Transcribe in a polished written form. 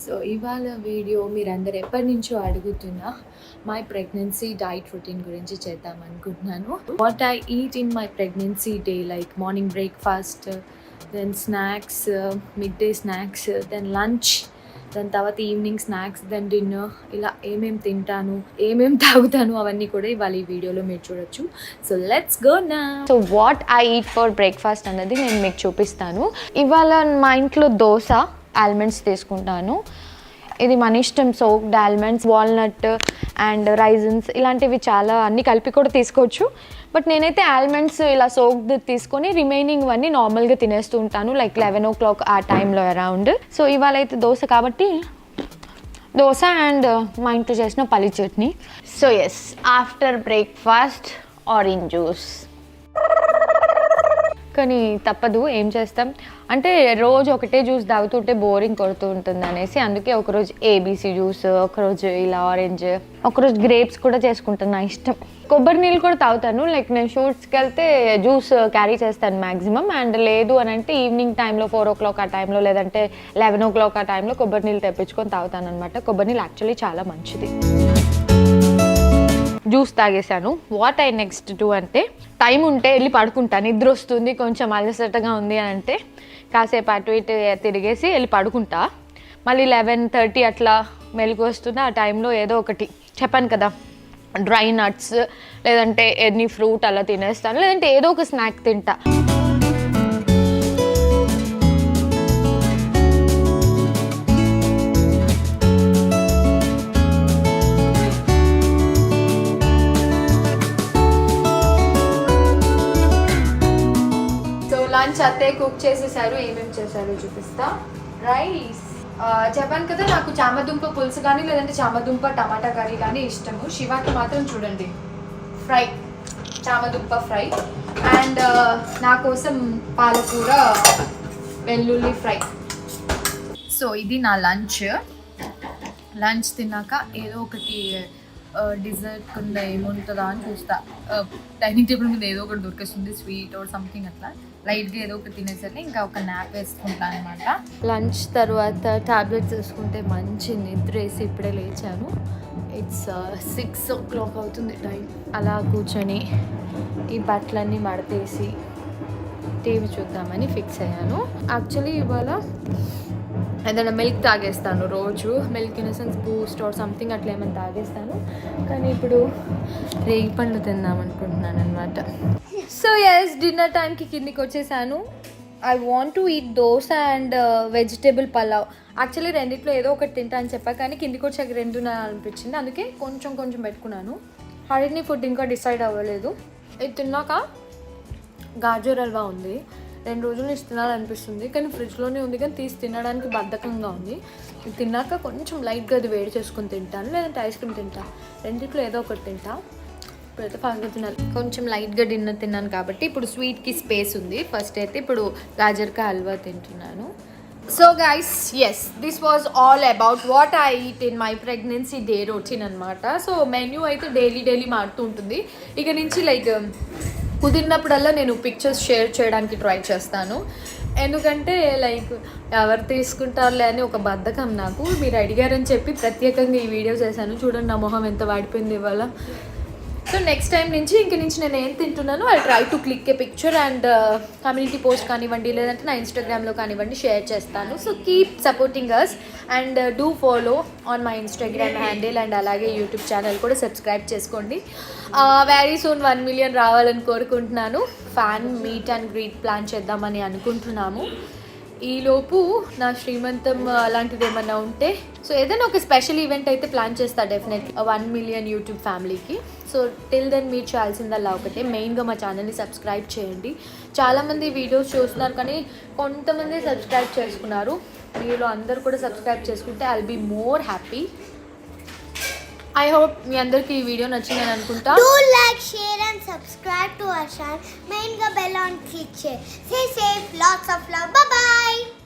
So ఇవాళ video మీరందరూ ఎప్పటి నుంచో అడుగుతున్న మై ప్రెగ్నెన్సీ డైట్ రొటీన్ గురించి చేద్దాం అనుకుంటున్నాను. What I eat in my pregnancy day, like morning breakfast, then snacks, mid day snacks, then lunch, దాని తర్వాత ఈవినింగ్ స్నాక్స్, దెన్ డిన్నర్, ఇలా ఏమేమి తింటాను, ఏమేమి తాగుతాను అవన్నీ కూడా ఇవాళ ఈ వీడియోలో మీరు చూడొచ్చు. So let's go now. So what I eat for breakfast అన్నది నేను మీకు చూపిస్తాను. ఇవాళ మా ఇంట్లో దోశ, ఆల్మండ్స్ తీసుకుంటాను. ఇది మన ఇష్టం. సోక్డ్ ఆల్మండ్స్, వాల్నట్ అండ్ రైజన్స్ ఇలాంటివి చాలా అన్నీ కలిపి కూడా తీసుకోవచ్చు. బట్ నేనైతే ఆల్మండ్స్ ఇలా సోక్డ్ తీసుకొని రిమైనింగ్ అన్నీ నార్మల్గా తినేస్తూ ఉంటాను, లైక్ 11 o'clock ఆ టైంలో అరౌండ్. సో ఇవాళ అయితే దోశ కాబట్టి దోశ అండ్ మా ఇంట్లో చేసిన పల్లి chutney. So yes, after breakfast orange juice. కానీ తప్పదు, ఏం చేస్తాం అంటే రోజు ఒకటే జ్యూస్ తాగుతుంటే బోరింగ్ కొడుతూ ఉంటుంది అనేసి, అందుకే ఒకరోజు ఏబీసీ జ్యూస్, ఒకరోజు ఇలా ఆరెంజ్, ఒకరోజు గ్రేప్స్ కూడా చేసుకుంటాను. నా ఇష్టం. కొబ్బరి నీళ్ళు కూడా తాగుతాను, లైక్ నేను షూట్స్కి వెళ్తే జ్యూస్ క్యారీ చేస్తాను మ్యాక్సిమం. అండ్ లేదు అని అంటే ఈవినింగ్ టైంలో 4 o'clock ఆ టైంలో, లేదంటే 11 o'clock ఆ టైంలో కొబ్బరి నీళ్ళు తెప్పించుకొని తాగుతాను అనమాట. కొబ్బరి నీళ్ళు యాక్చువల్లీ చాలా మంచిది. జ్యూస్ తాగేశాను. వాట్ ఐ నెక్స్ట్ డూ అంటే, టైం ఉంటే వెళ్ళి పడుకుంటాను. నిద్ర వస్తుంది, కొంచెం అలసటగా ఉంది అని అంటే కాసేపు అటు ఇటు తిరిగేసి వెళ్ళి పడుకుంటా. మళ్ళీ 11:30 అట్లా మెలకు వస్తుంది. ఆ టైంలో ఏదో ఒకటి చెప్పాను కదా, డ్రై నట్స్ లేదంటే ఎనీ ఫ్రూట్ అలా తినేస్తాను, లేదంటే ఏదో ఒక స్నాక్ తింటా. లంచ్ అత్తే కుక్ చేసేసారు. ఏమేమి చేశారో చూపిస్తా. రైస్, చెప్పాను కదా నాకు చామదుంప పులుసు కానీ లేదంటే చామదుంప టమాటా కర్రీ కానీ ఇష్టము. శివాకి మాత్రం చూడండి ఫ్రై, చామదుంప ఫ్రై. అండ్ నా కోసం పాలకూర వెల్లుల్లి ఫ్రై. సో ఇది నా లంచ్. లంచ్ తిన్నాక ఏదో ఒకటి డిజర్ట్ కింద ఏముంటుందా అని చూస్తా. డైనింగ్ టేబుల్ మీద ఏదో ఒకటి దొరికేస్తుంది, స్వీట్ ఆర్ సంథింగ్ అట్లా లైట్గా ఏదో ఒకటి తినేసరికి ఇంకా ఒక న్యాప్ వేసుకుంటాను అనమాట. లంచ్ తర్వాత టాబ్లెట్స్ వేసుకుంటే మంచి నిద్ర వేసి ఇప్పుడే లేచాను. ఇట్స్ 6 o'clock అవుతుంది టైం. అలా కూర్చొని ఈ బట్టలన్నీ మడతేసి టీవీ చూద్దామని ఫిక్స్ అయ్యాను. యాక్చువల్లీ ఇవాళ ఏదైనా మిల్క్ తాగేస్తాను, రోజు milk in sense Boost or something అట్లా ఏమైనా తాగేస్తాను. కానీ ఇప్పుడు రేగి పండ్లు తిందాం అనుకుంటున్నాను అనమాట. సో ఎస్, డిన్నర్ టైంకి కిందికి వచ్చేసాను. I want to eat dosa and vegetable pulao. Actually రెండిట్లో ఏదో ఒకటి తింటా అని చెప్పా, కానీ కిందికి వచ్చాక రెండు అనిపించింది, అందుకే కొంచెం కొంచెం పెట్టుకున్నాను. హరిని ఫుడ్ ఇంకా డిసైడ్ అవ్వలేదు. ఇది తిన్నాక గాజర్ హల్వా ఉంది, 2 రోజులు నుంచి తినాలనిపిస్తుంది, కానీ ఫ్రిడ్జ్లోనే ఉంది, కానీ తీసి తినడానికి బద్ధకంగా ఉంది. ఇది తిన్నాక కొంచెం లైట్గా అది వేడి చేసుకొని తింటాను, లేదంటే ఐస్ క్రీమ్ తింటా. రెండిట్లో ఏదో ఒకటి తింటా. ఇప్పుడైతే ఫాస్ట్గా తినాలి. కొంచెం లైట్గా డిన్నర్ తిన్నాను కాబట్టి ఇప్పుడు స్వీట్కి స్పేస్ ఉంది. ఫస్ట్ అయితే ఇప్పుడు గాజర్కా హల్వా తింటున్నాను. So guys, yes, this was all about what I eat in my pregnancy day routine అనమాట. సో మెన్యూ అయితే డైలీ మారుతూ ఉంటుంది. ఇక నుంచి లైక్ కుదిరినప్పుడల్లా నేను పిక్చర్స్ షేర్ చేయడానికి ట్రై చేస్తాను, ఎందుకంటే లైక్ ఎవరు తీసుకుంటారులే అని ఒక బద్ధకం నాకు. మీరు అడిగారని చెప్పి ప్రత్యేకంగా ఈ వీడియో చేశాను. చూడండి నా మొహం ఎంత వాడిపోయింది ఇవాళ. సో నెక్స్ట్ టైం నుంచి నేను ఏం తింటున్నానో I try to click a picture and community post కానివ్వండి, లేదంటే నా ఇన్స్టాగ్రామ్లో కానివ్వండి షేర్ చేస్తాను. So keep supporting us and do follow on my Instagram handle and అలాగే యూట్యూబ్ ఛానల్ కూడా సబ్స్క్రైబ్ చేసుకోండి. వెరీ సూన్ 1 million రావాలని కోరుకుంటున్నాను. Fan meet and greet plan చేద్దామని అనుకుంటున్నాము. ఈలోపు నా శ్రీమంతం అలాంటిది ఏమన్నా ఉంటే, సో ఏదైనా ఒక స్పెషల్ ఈవెంట్ అయితే ప్లాన్ చేస్తా డెఫినెట్లీ 1 million యూట్యూబ్ ఫ్యామిలీకి. సో టిల్ దెన్ మీరు చేయాల్సిందల్లా ఒకటే, మెయిన్గా మా ఛానల్ని సబ్స్క్రైబ్ చేయండి. చాలామంది వీడియోస్ చూస్తున్నారు కానీ కొంతమంది సబ్స్క్రైబ్ చేసుకున్నారు. మీరు అందరు కూడా సబ్స్క్రైబ్ చేసుకుంటే I will be more happy. I hope మీ అందరికీ ఈ వీడియో నచ్చిందని అనుకుంటా. Do like, share and subscribe to our channel. Main ga bell on click. Stay safe. Lots of love. Bye bye.